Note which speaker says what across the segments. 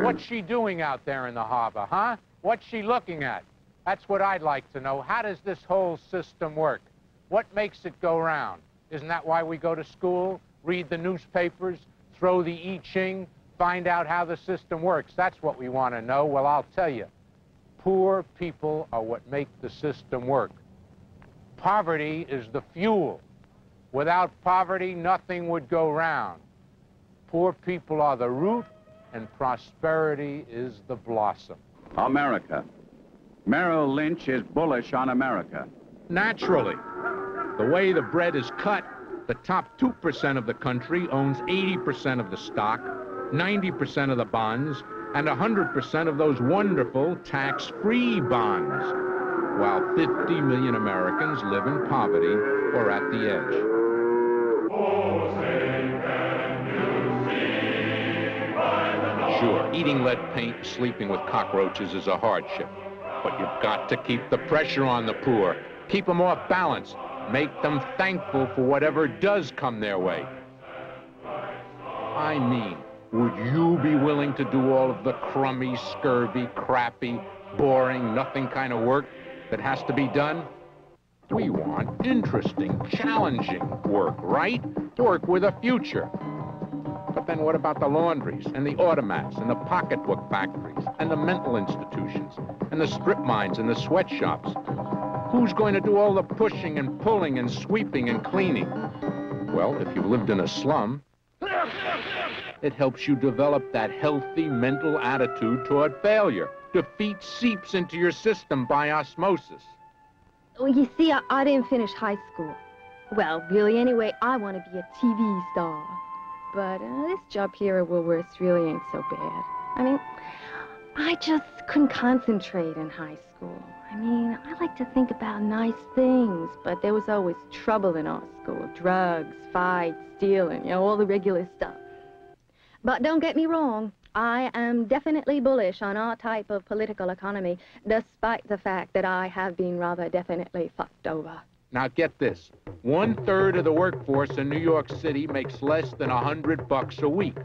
Speaker 1: What's she doing out there in the harbor, huh? What's she looking at? That's what I'd like to know. How does this whole system work? What makes it go round? Isn't that why we go to school, read the newspapers, throw the I Ching, find out how the system works? That's what we want to know. Well, I'll tell you, poor people are what make the system work. Poverty is the fuel. Without poverty, nothing would go round. Poor people are the root, and prosperity is the blossom.
Speaker 2: America. Merrill Lynch is bullish on America.
Speaker 1: Naturally. The way the bread is cut, the top 2% of the country owns 80% of the stock, 90% of the bonds, and 100% of those wonderful tax-free bonds, while 50 million Americans live in poverty or at the edge. Sure, eating lead paint, sleeping with cockroaches is a hardship, but you've got to keep the pressure on the poor, keep them off balance, make them thankful for whatever does come their way. I mean, would you be willing to do all of the crummy, scurvy, crappy, boring, nothing kind of work that has to be done? We want interesting, challenging work, right? Work with a future. But then what about the laundries and the automats and the pocketbook factories and the mental institutions and the strip mines and the sweatshops? Who's going to do all the pushing and pulling and sweeping and cleaning? Well, if you've lived in a slum, it helps you develop that healthy mental attitude toward failure. Defeat seeps into your system by osmosis.
Speaker 3: Well, you see, I didn't finish high school. Well, really, anyway, I want to be a TV star. But this job here at Woolworths really ain't so bad. I mean, I just couldn't concentrate in high school. I mean, I like to think about nice things, but there was always trouble in our school. Drugs, fights, stealing, you know, all the regular stuff. But don't get me wrong, I am definitely bullish on our type of political economy, despite the fact that I have been rather definitely fucked over.
Speaker 1: Now get this, 1/3 of the workforce in New York City makes less than $100 a week.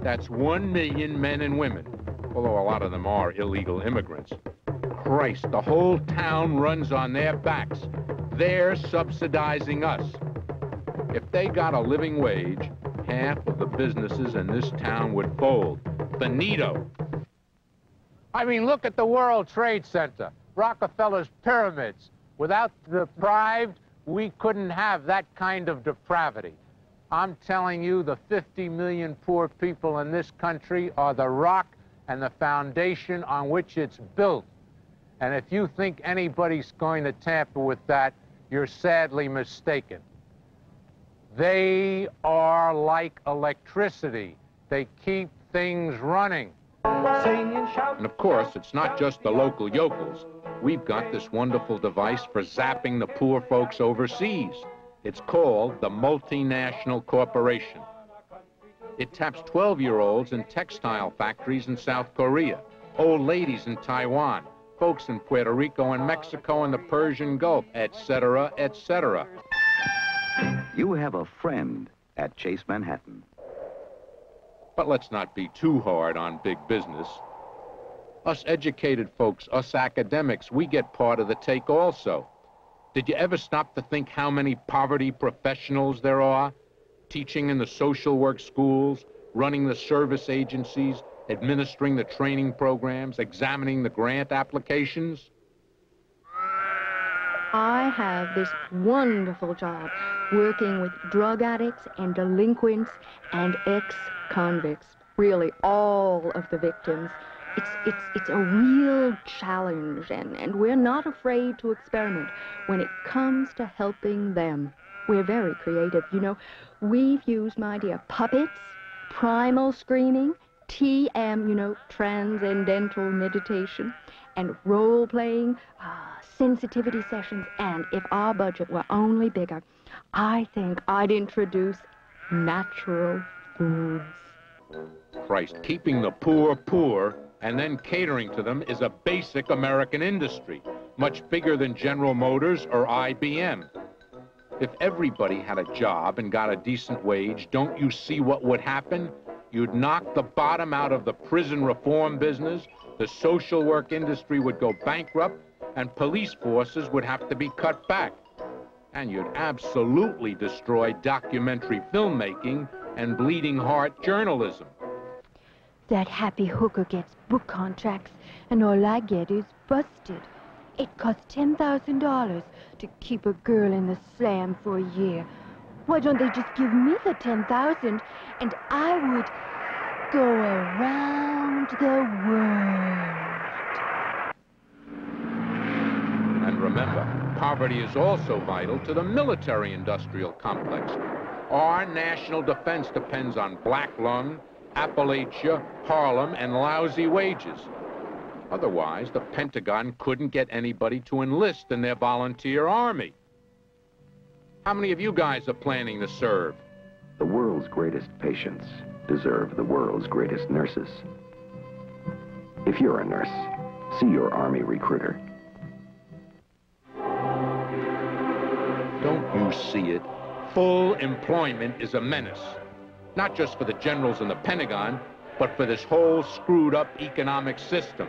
Speaker 1: That's 1 million men and women, although a lot of them are illegal immigrants. Christ, the whole town runs on their backs. They're subsidizing us. If they got a living wage, half of the businesses in this town would fold. Finito. I mean, look at the World Trade Center, Rockefeller's pyramids. Without the deprived, we couldn't have that kind of depravity. I'm telling you, the 50 million poor people in this country are the rock and the foundation on which it's built. And if you think anybody's going to tamper with that, you're sadly mistaken. They are like electricity. They keep things running. And of course, it's not just the local yokels. We've got this wonderful device for zapping the poor folks overseas. It's called the Multinational Corporation. It taps 12-year-olds in textile factories in South Korea, old ladies in Taiwan, folks in Puerto Rico and Mexico and the Persian Gulf, etc., etc.
Speaker 4: You have a friend at Chase Manhattan.
Speaker 1: But let's not be too hard on big business. Us educated folks, us academics, we get part of the take also. Did you ever stop to think how many poverty professionals there are? Teaching in the social work schools, running the service agencies, administering the training programs, examining the grant applications?
Speaker 3: I have this wonderful job working with drug addicts and delinquents and ex-convicts, really all of the victims. It's a real challenge, and we're not afraid to experiment when it comes to helping them. We're very creative. You know, we've used, my dear, puppets, primal screaming, TM, you know, transcendental meditation, and role-playing, sensitivity sessions, and if our budget were only bigger, I think I'd introduce natural foods.
Speaker 1: Christ, keeping the poor poor and then catering to them is a basic American industry, much bigger than General Motors or IBM. If everybody had a job and got a decent wage, don't you see what would happen? You'd knock the bottom out of the prison reform business, the social work industry would go bankrupt, and police forces would have to be cut back. And you'd absolutely destroy documentary filmmaking and bleeding heart journalism.
Speaker 3: That happy hooker gets book contracts, and all I get is busted. It costs $10,000 to keep a girl in the slam for a year. Why don't they just give me the $10,000 and I would go around the world?
Speaker 1: And remember, poverty is also vital to the military-industrial complex. Our national defense depends on black lung, Appalachia, Harlem, and lousy wages. Otherwise, the Pentagon couldn't get anybody to enlist in their volunteer army. How many of you guys are planning to serve?
Speaker 4: The world's greatest patients deserve the world's greatest nurses. If you're a nurse, see your Army recruiter.
Speaker 1: Don't you see it? Full employment is a menace. Not just for the generals in the Pentagon, but for this whole screwed-up economic system.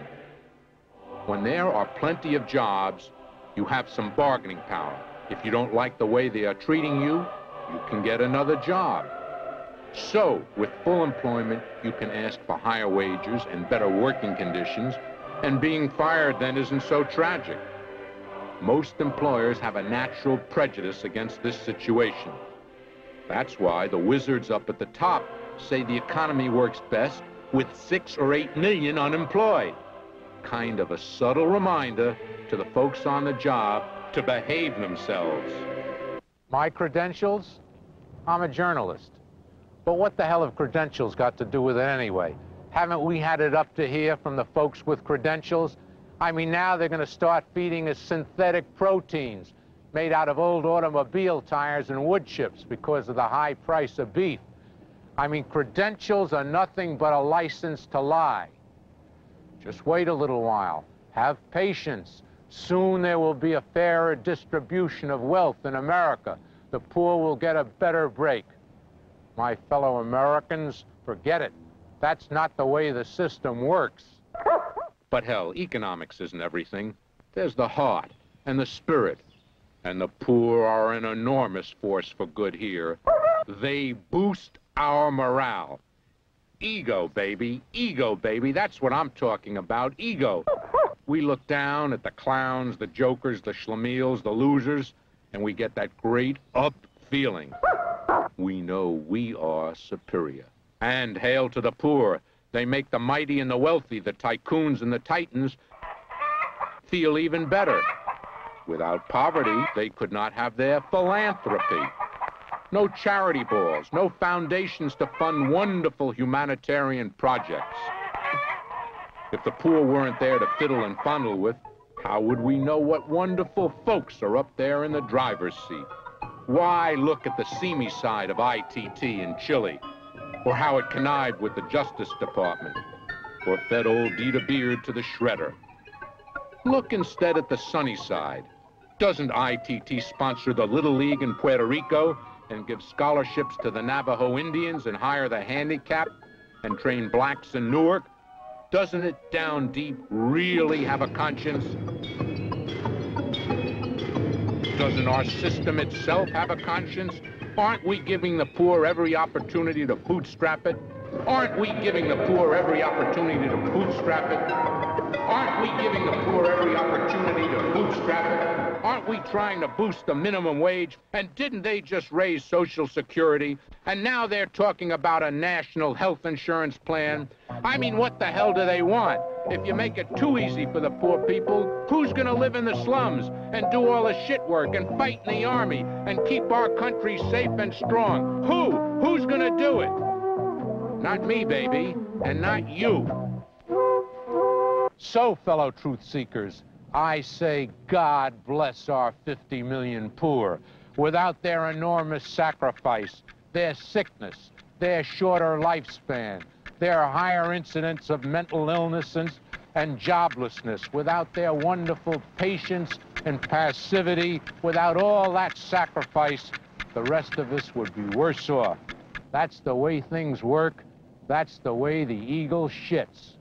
Speaker 1: When there are plenty of jobs, you have some bargaining power. If you don't like the way they are treating you, you can get another job. So, with full employment, you can ask for higher wages and better working conditions, and being fired then isn't so tragic. Most employers have a natural prejudice against this situation. That's why the wizards up at the top say the economy works best with 6 or 8 million unemployed. Kind of a subtle reminder to the folks on the job to behave themselves. My credentials? I'm a journalist. But what the hell have credentials got to do with it anyway? Haven't we had it up to here from the folks with credentials? I mean, now they're going to start feeding us synthetic proteins made out of old automobile tires and wood chips because of the high price of beef. I mean, credentials are nothing but a license to lie. Just wait a little while. Have patience. Soon there will be a fairer distribution of wealth in America. The poor will get a better break. My fellow Americans, forget it. That's not the way the system works. But hell, economics isn't everything. There's the heart and the spirit. And the poor are an enormous force for good here. They boost our morale. Ego, baby. Ego, baby. That's what I'm talking about. Ego. We look down at the clowns, the jokers, the schlemiels, the losers, and we get that great up feeling. We know we are superior. And hail to the poor. They make the mighty and the wealthy, the tycoons and the titans, feel even better. Without poverty, they could not have their philanthropy. No charity balls, no foundations to fund wonderful humanitarian projects. If the poor weren't there to fiddle and fondle with, how would we know what wonderful folks are up there in the driver's seat? Why look at the seamy side of ITT in Chile, or how it connived with the Justice Department, or fed old Dita Beard to the shredder? Look instead at the sunny side. Doesn't ITT sponsor the Little League in Puerto Rico and give scholarships to the Navajo Indians and hire the handicapped and train blacks in Newark? Doesn't it down deep really have a conscience? Doesn't our system itself have a conscience? Aren't we giving the poor every opportunity to bootstrap it? Aren't we giving the poor every opportunity to bootstrap it? Aren't we giving the poor every opportunity to bootstrap it? Aren't we trying to boost the minimum wage? And didn't they just raise Social Security? And now they're talking about a national health insurance plan. I mean, what the hell do they want? If you make it too easy for the poor people, who's gonna live in the slums and do all the shit work and fight in the army and keep our country safe and strong? Who's gonna do it? Not me, baby, and not you. So, fellow truth seekers, I say God bless our 50 million poor. Without their enormous sacrifice, their sickness, their shorter lifespan, their higher incidence of mental illness and joblessness, without their wonderful patience, and passivity, without all that sacrifice, the rest of us would be worse off. That's the way things work. That's the way the eagle shits.